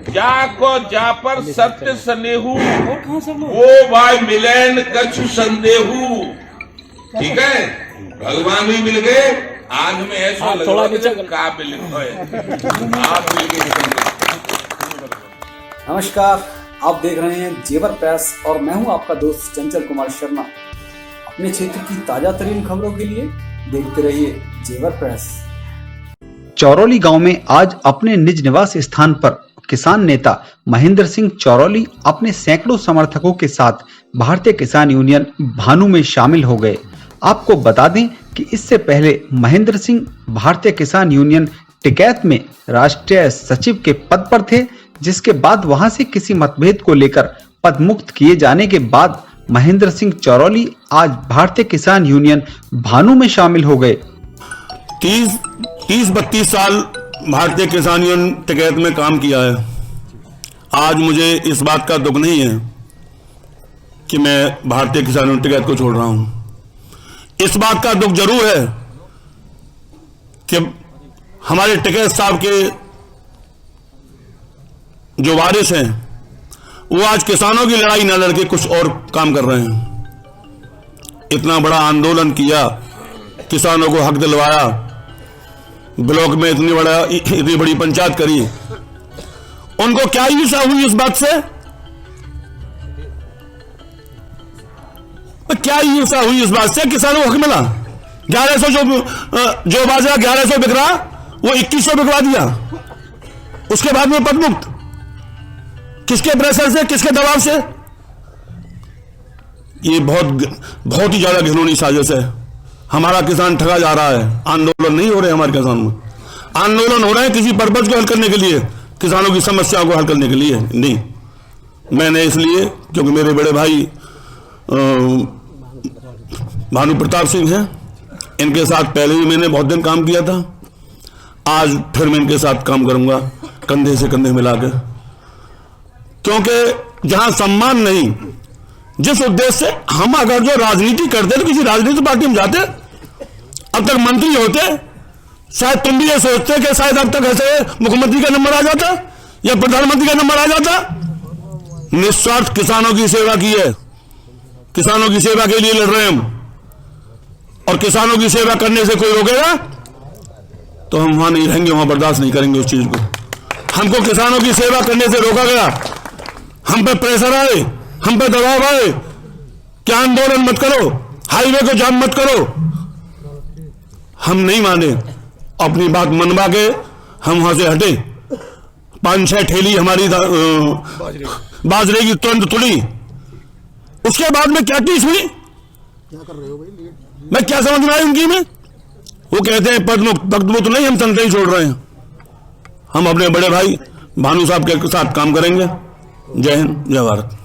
जाको जा पर सत्य स्नेहू वो भाई मिलन कछु संदेहू। ठीक है, भगवान भी मिल गए, आज में ऐसा लगा काबिल आप मिल गए। नमस्कार, आप देख रहे हैं जेवर प्रेस और मैं हूं आपका दोस्त चंचल कुमार शर्मा। अपने क्षेत्र की ताजा तरीन खबरों के लिए देखते रहिए जेवर प्रेस। चौरौली गांव में आज अपने निज निवास स्थान पर किसान नेता महेंद्र सिंह चौरौली अपने सैकड़ों समर्थकों के साथ भारतीय किसान यूनियन भानु में शामिल हो गए। आपको बता दें कि इससे पहले महेंद्र सिंह भारतीय किसान यूनियन टिकैत में राष्ट्रीय सचिव के पद पर थे, जिसके बाद वहां से किसी मतभेद को लेकर पद मुक्त किए जाने के बाद महेंद्र सिंह चौरौली आज भारतीय किसान यूनियन भानु में शामिल हो गए। 30-32 साल भारतीय किसान यूनियन टिकैत में काम किया है। आज मुझे इस बात का दुख नहीं है कि मैं भारतीय किसान यूनियन टिकैत को छोड़ रहा हूं। इस बात का दुख जरूर है कि हमारे टिकैत साहब के जो वारिस हैं वो आज किसानों की लड़ाई न लड़के कुछ और काम कर रहे हैं। इतना बड़ा आंदोलन किया, किसानों को हक दिलवाया, ब्लॉक में इतनी बड़ी पंचायत करी, उनको क्या ईर्ष्या हुई इस बात से? क्या ईर्ष्या हुई इस बात से? किसानों को हक मिला। 1100 जो बाजरा 1100 बिक रहा वो 2100 बिकवा दिया, उसके बाद में पद मुक्त। किसके प्रेशर से, किसके दबाव से? ये बहुत ही ज्यादा घिनौनी साजिश है। हमारा किसान ठगा जा रहा है। आंदोलन नहीं हो रहे हमारे किसान में, आंदोलन हो रहे हैं किसी पर्पज को हल करने के लिए, किसानों की समस्याओं को हल करने के लिए नहीं। मैंने इसलिए, क्योंकि मेरे बड़े भाई भानु प्रताप सिंह हैं, इनके साथ पहले भी मैंने बहुत दिन काम किया था, आज फिर मैं इनके साथ काम करूंगा कंधे से कंधे मिलाकर। क्योंकि जहां सम्मान नहीं, जिस उद्देश्य से हम अगर जो राजनीति करते तो किसी राजनीतिक पार्टी में जाते, अब तक मंत्री होते, शायद तुम भी ये सोचते कि शायद अब तक ऐसे मुख्यमंत्री का नंबर आ जाता या प्रधानमंत्री का नंबर आ जाता। निस्वार्थ किसानों की सेवा की है, किसानों की सेवा के लिए लड़ रहे हैं हम, और किसानों की सेवा करने से कोई रोकेगा तो हम वहां नहीं रहेंगे, वहां बर्दाश्त नहीं करेंगे उस चीज को। हमको किसानों की सेवा करने से रोका गया, हम पे प्रेशर आए, हम पे दबाव आए कि आंदोलन मत करो, हाईवे को जाम मत करो, हम नहीं माने। अपनी बात मनवा के हम वहां से हटे। 5-6 ठेली हमारी बाजरे की तुरंत तुड़ी। उसके बाद में क्या चीज हुई, क्या कर रहे हो भाई? मैं क्या समझ में आई उनकी में? वो कहते हैं पद मुक्त नहीं, हम संत ही छोड़ रहे हैं। हम अपने बड़े भाई भानु साहब के साथ काम करेंगे। जय हिंद, जय भारत।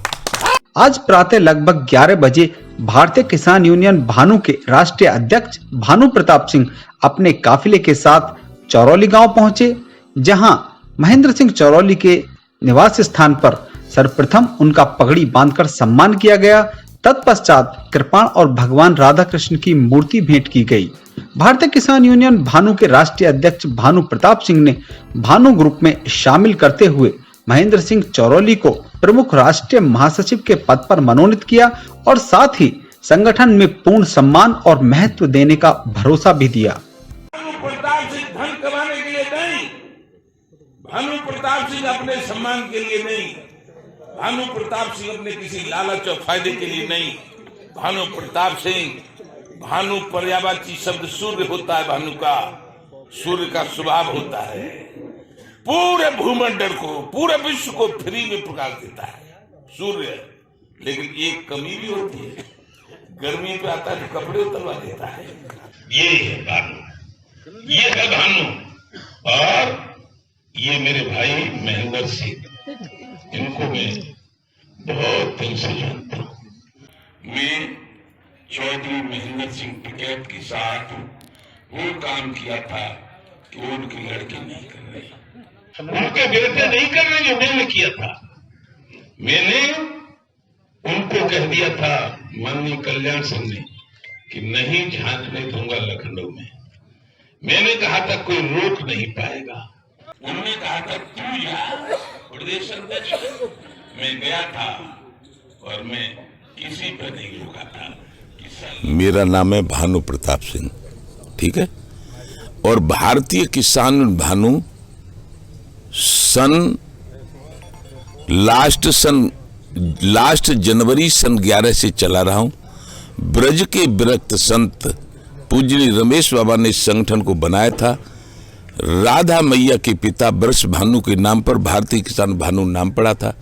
आज प्रातः लगभग 11 बजे भारतीय किसान यूनियन भानु के राष्ट्रीय अध्यक्ष भानु प्रताप सिंह अपने काफिले के साथ चौरौली गांव पहुंचे, जहां महेंद्र सिंह चौरौली के निवास स्थान पर सर्वप्रथम उनका पगड़ी बांधकर सम्मान किया गया। तत्पश्चात कृपाण और भगवान राधा कृष्ण की मूर्ति भेंट की गई। भारतीय किसान यूनियन भानु के राष्ट्रीय अध्यक्ष भानु प्रताप सिंह ने भानु ग्रुप में शामिल करते हुए महेंद्र सिंह चौरौली को प्रमुख राष्ट्रीय महासचिव के पद पर मनोनीत किया और साथ ही संगठन में पूर्ण सम्मान और महत्व देने का भरोसा भी दिया। भानु प्रताप सिंह धन कमाने के लिए नहीं, भानु प्रताप सिंह अपने सम्मान के लिए नहीं, भानु प्रताप सिंह अपने किसी लालच और फायदे के लिए नहीं। भानु प्रताप सिंह, भानु पर्यायवाची शब्द सूर्य होता है, भानु का सूर्य का स्वभाव होता है, पूरे भूमंडल को, पूरे विश्व को फ्री में प्रकाश देता है सूर्य। लेकिन एक कमी भी होती है, गर्मी पे आता है तो कपड़े उतरवा देता है। ये है भानु, ये है भानु। और ये मेरे भाई महेंद्र सिंह, इनको मैं बहुत दिन से जानता हूं। मैं चौधरी महेंद्र सिंह टिकैत के साथ वो काम किया था कि उनके लड़के नहीं कर रहे, उनके बेटे नहीं कर रहे जो मैंने किया था। मैंने उनको कह दिया था माननीय कल्याण सिंह ने कि नहीं झांकने दूंगा लखनऊ में। मैंने कहा था कोई रोक नहीं पाएगा। उन्होंने कहा था तू जा, प्रदेश अध्यक्ष मैं गया था और मैं किसी पर नहीं रुका था। मेरा नाम है भानु प्रताप सिंह, ठीक है। और भारतीय किसान भानु लास्ट जनवरी सन 11 से चला रहा हूं। ब्रज के विरक्त संत पूज्य रमेश बाबा ने इस संगठन को बनाया था। राधा मैया के पिता ब्रज भानु के नाम पर भारतीय किसान भानु नाम पड़ा था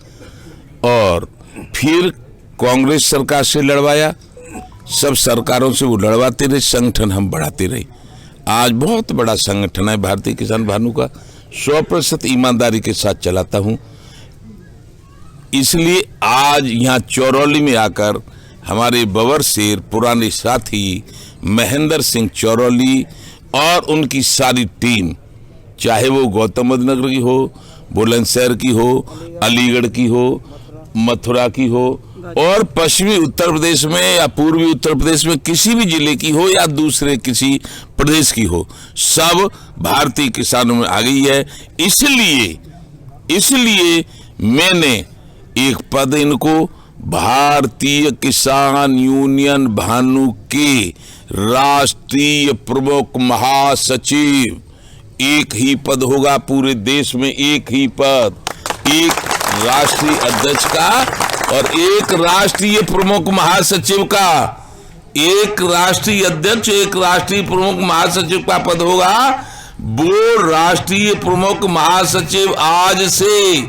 और फिर कांग्रेस सरकार से लड़वाया, सब सरकारों से वो लड़वाते रहे, संगठन हम बढ़ाते रहे। आज बहुत बड़ा संगठन है भारतीय किसान भानु का, 100% ईमानदारी के साथ चलाता हूं। इसलिए आज यहाँ चौरौली में आकर हमारे बवर शेर पुराने साथी महेंद्र सिंह चौरौली और उनकी सारी टीम, चाहे वो गौतम बुद्ध नगर की हो, बुलंदशहर की हो, अलीगढ़ की हो, मथुरा की हो और पश्चिमी उत्तर प्रदेश में या पूर्वी उत्तर प्रदेश में किसी भी जिले की हो या दूसरे किसी प्रदेश की हो, सब भारतीय किसानों में आ गई है। इसलिए मैंने एक पद इनको भारतीय किसान यूनियन भानु के राष्ट्रीय प्रमुख महासचिव, एक ही पद होगा पूरे देश में, एक ही पद, एक राष्ट्रीय अध्यक्ष का और एक राष्ट्रीय प्रमुख महासचिव का, एक राष्ट्रीय अध्यक्ष एक राष्ट्रीय प्रमुख महासचिव का पद होगा। वो राष्ट्रीय प्रमुख महासचिव आज से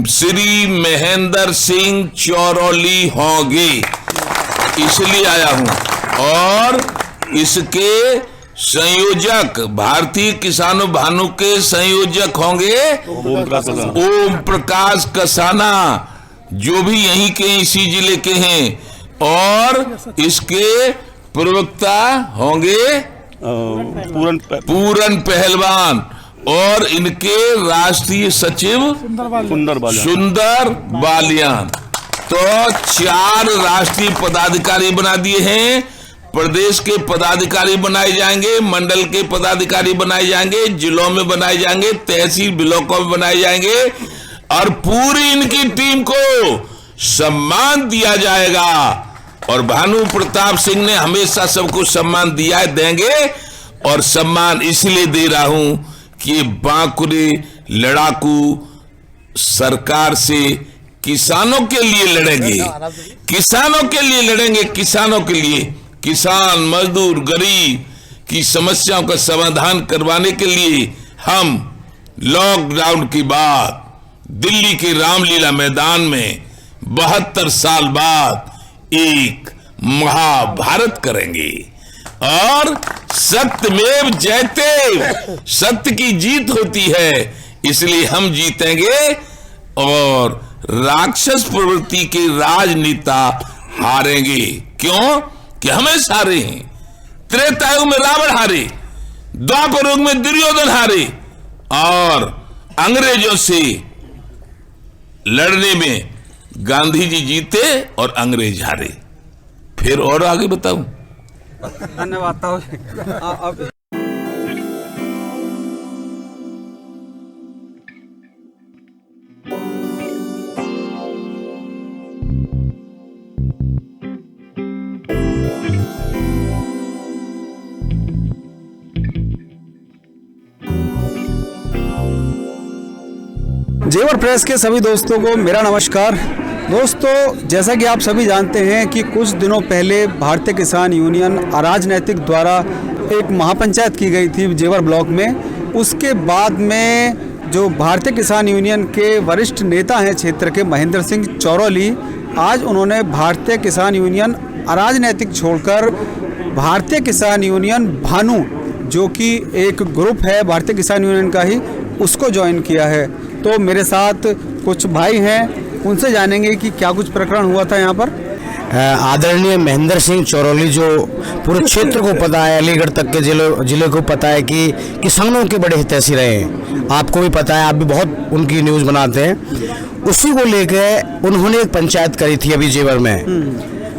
श्री महेंद्र सिंह चौरौली होंगे, इसलिए आया हूं। और इसके संयोजक भारतीय किसानों भानु के संयोजक होंगे ओम प्रकाश कसाना, जो भी यहीं के इसी जिले के हैं, और इसके प्रवक्ता होंगे पूरन पहलवान और इनके राष्ट्रीय सचिव सुंदर बालियान। तो 4 राष्ट्रीय पदाधिकारी बना दिए हैं। प्रदेश के पदाधिकारी बनाए जाएंगे, मंडल के पदाधिकारी बनाए जाएंगे, जिलों में बनाए जाएंगे, तहसील ब्लॉकों में बनाए जाएंगे और पूरी इनकी टीम को सम्मान दिया जाएगा। और भानु प्रताप सिंह ने हमेशा सबको सम्मान दिया है, देंगे। और सम्मान इसलिए दे रहा हूं कि बांकुरे लड़ाकू सरकार से किसानों के लिए लड़ेंगे, किसानों के लिए लड़ेंगे, किसानों के लिए, किसान मजदूर गरीब की समस्याओं का समाधान करवाने के लिए हम लॉकडाउन के बाद दिल्ली के रामलीला मैदान में 72 साल बाद एक महाभारत करेंगे और सत्यमेव जयते, सत्य की जीत होती है, इसलिए हम जीतेंगे और राक्षस प्रवृत्ति के राजनेता हारेंगे। क्यों? कि हमेशा हारे हैं। त्रेतायुग में रावण हारे, द्वापर युग में दुर्योधन हारे और अंग्रेजों से लड़ने में गांधी जी जीते और अंग्रेज हारे। फिर और आगे बताऊं? धन्यवाद। जेवर प्रेस के सभी दोस्तों को मेरा नमस्कार। दोस्तों, जैसा कि आप सभी जानते हैं कि कुछ दिनों पहले भारतीय किसान यूनियन अराजनैतिक द्वारा एक महापंचायत की गई थी जेवर ब्लॉक में। उसके बाद में जो भारतीय किसान यूनियन के वरिष्ठ नेता हैं क्षेत्र के महेंद्र सिंह चौरौली, आज उन्होंने भारतीय किसान यूनियन अराजनैतिक छोड़कर भारतीय किसान यूनियन भानु, जो कि एक ग्रुप है भारतीय किसान यूनियन का ही, उसको ज्वाइन किया है। तो मेरे साथ कुछ भाई हैं, उनसे जानेंगे कि क्या कुछ प्रकरण हुआ था यहाँ पर। आदरणीय महेंद्र सिंह चौरौली, जो पूरे क्षेत्र को पता है, अलीगढ़ तक के जिले को पता है कि किसानों के बड़े हितैषी रहे हैं, आपको भी पता है, आप भी बहुत उनकी न्यूज़ बनाते हैं। उसी को लेकर उन्होंने एक पंचायत करी थी अभी जेवर में,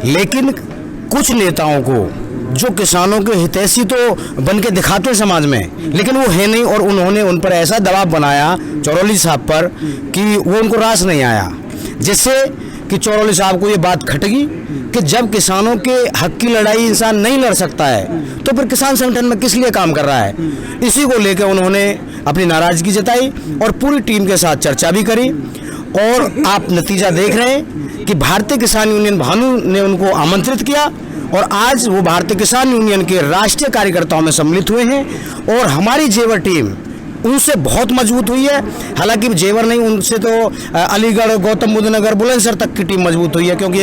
लेकिन कुछ नेताओं को जो किसानों के हितैषी तो बन के दिखाते हैं समाज में, लेकिन वो है नहीं। और उन्होंने उन पर ऐसा दबाव बनाया चौरोली साहब पर कि वो उनको रास नहीं आया, जिससे कि चौरोली साहब को ये बात खटगी कि जब किसानों के हक की लड़ाई इंसान नहीं लड़ सकता है तो फिर किसान संगठन में किस लिए काम कर रहा है। इसी को लेकर उन्होंने अपनी नाराजगी जताई और पूरी टीम के साथ चर्चा भी करी। और आप नतीजा देख रहे हैं कि भारतीय किसान यूनियन भानु ने उनको आमंत्रित किया और आज वो भारतीय किसान यूनियन के राष्ट्रीय कार्यकर्ताओं में सम्मिलित हुए हैं। और हमारी जेवर टीम उनसे बहुत मजबूत हुई है। हालांकि जेवर नहीं, उनसे तो अलीगढ़, गौतम बुद्ध नगर, बुलंदशहर तक की टीम मजबूत हुई है, क्योंकि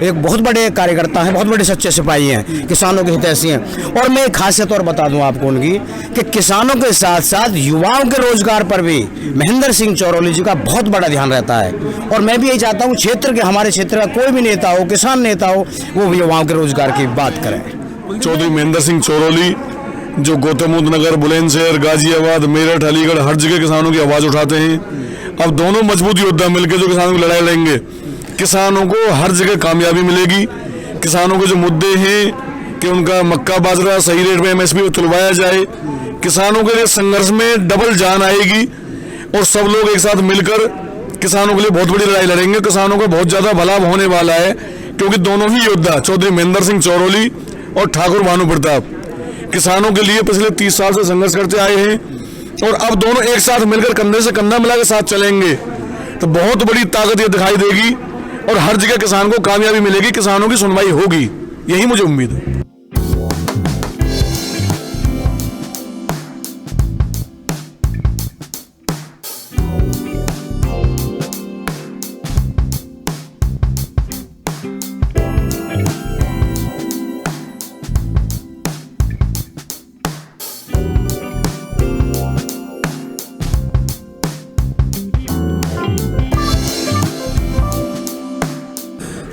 एक बहुत बड़े कार्यकर्ता हैं, बहुत बड़े सच्चे सिपाही हैं, किसानों के हितैषी हैं। और मैं एक खासियत और बता दूं आपको उनकी कि किसानों के साथ साथ युवाओं के रोजगार पर भी महेंद्र सिंह चौरोली जी का बहुत बड़ा ध्यान रहता है। और मैं भी यही चाहता हूँ क्षेत्र के, हमारे क्षेत्र का कोई भी नेता हो, किसान नेता हो, वो युवाओं के रोजगार की बात करें। चौधरी महेंद्र सिंह चौरोली जो गौतम बुद्ध नगर, बुलंदशहर, गाजियाबाद, मेरठ, अलीगढ़ हर जगह किसानों की आवाज़ उठाते हैं। अब दोनों मजबूत योद्धा मिलकर जो किसानों की लड़ाई लड़ेंगे, किसानों को हर जगह कामयाबी मिलेगी। किसानों के जो मुद्दे हैं कि उनका मक्का बाजरा सही रेट में MSP पर तुलवाया जाए, किसानों के लिए संघर्ष में डबल जान आएगी और सब लोग एक साथ मिलकर किसानों के लिए बहुत बड़ी लड़ाई लड़ेंगे। किसानों का बहुत ज़्यादा भला होने वाला है, क्योंकि दोनों ही योद्धा चौधरी महेंद्र सिंह चौरोली और ठाकुर भानु प्रताप किसानों के लिए पिछले 30 साल से संघर्ष करते आए हैं। और अब दोनों एक साथ मिलकर कंधे से कंधा मिला के साथ चलेंगे तो बहुत बड़ी ताकत ये दिखाई देगी और हर जगह किसान को कामयाबी मिलेगी, किसानों की सुनवाई होगी, यही मुझे उम्मीद है।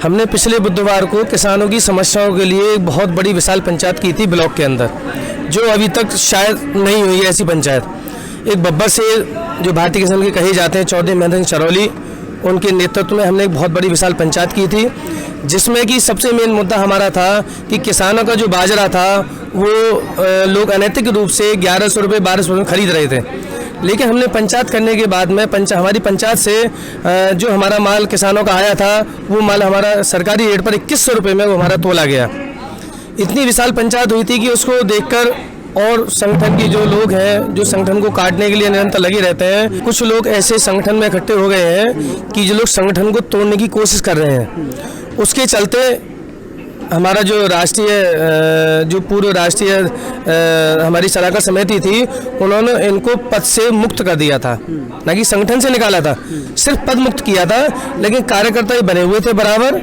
हमने पिछले बुधवार को किसानों की समस्याओं के लिए एक बहुत बड़ी विशाल पंचायत की थी ब्लॉक के अंदर, जो अभी तक शायद नहीं हुई है ऐसी पंचायत। एक बब्बर से जो भारतीय किसान के कहे जाते हैं चौधरी महेंद्र सिंह चौरोली, उनके नेतृत्व में हमने एक बहुत बड़ी विशाल पंचायत की थी, जिसमें कि सबसे मेन मुद्दा हमारा था कि किसानों का जो बाजरा था वो लोग अनैतिक रूप से 1100 रुपये 1200 रुपये खरीद रहे थे। लेकिन हमने पंचायत करने के बाद में हमारी पंचायत से जो हमारा माल किसानों का आया था वो माल हमारा सरकारी रेट पर 2100 रुपये में वो हमारा तोला गया। इतनी विशाल पंचायत हुई थी कि उसको देखकर और संगठन के जो लोग हैं, जो संगठन को काटने के लिए निरंतर लगे रहते हैं, कुछ लोग ऐसे संगठन में इकट्ठे हो गए हैं कि जो लोग संगठन को तोड़ने की कोशिश कर रहे हैं। उसके चलते हमारा जो राष्ट्रीय, जो पूर्व राष्ट्रीय हमारी सलाहकार समिति थी, उन्होंने इनको पद से मुक्त कर दिया था, ना कि संगठन से निकाला था, सिर्फ पद मुक्त किया था। लेकिन कार्यकर्ता ही बने हुए थे बराबर,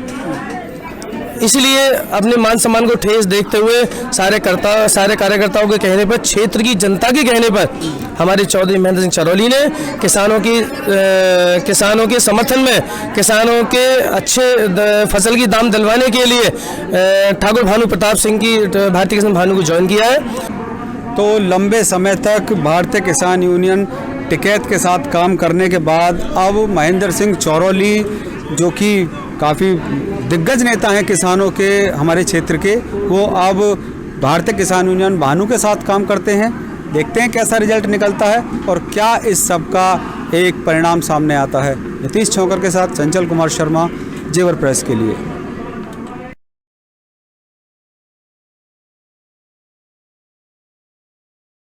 इसलिए अपने मान सम्मान को ठेस देखते हुए सारे कार्यकर्ताओं के कहने पर, क्षेत्र की जनता के कहने पर, हमारे चौधरी महेंद्र सिंह चौरोली ने किसानों के समर्थन में, किसानों के अच्छे फसल की दाम दिलवाने के लिए ठाकुर भानु प्रताप सिंह की भारतीय किसान भानु को ज्वाइन किया है। तो लंबे समय तक भारतीय किसान यूनियन टिकैत के साथ काम करने के बाद अब महेंद्र सिंह चौरोली, जो कि काफ़ी दिग्गज नेता हैं किसानों के, हमारे क्षेत्र के, वो अब भारतीय किसान यूनियन भानु के साथ काम करते हैं। देखते हैं कैसा रिजल्ट निकलता है और क्या इस सब का एक परिणाम सामने आता है। नीतीश छौकर के साथ चंचल कुमार शर्मा, जेवर प्रेस के लिए।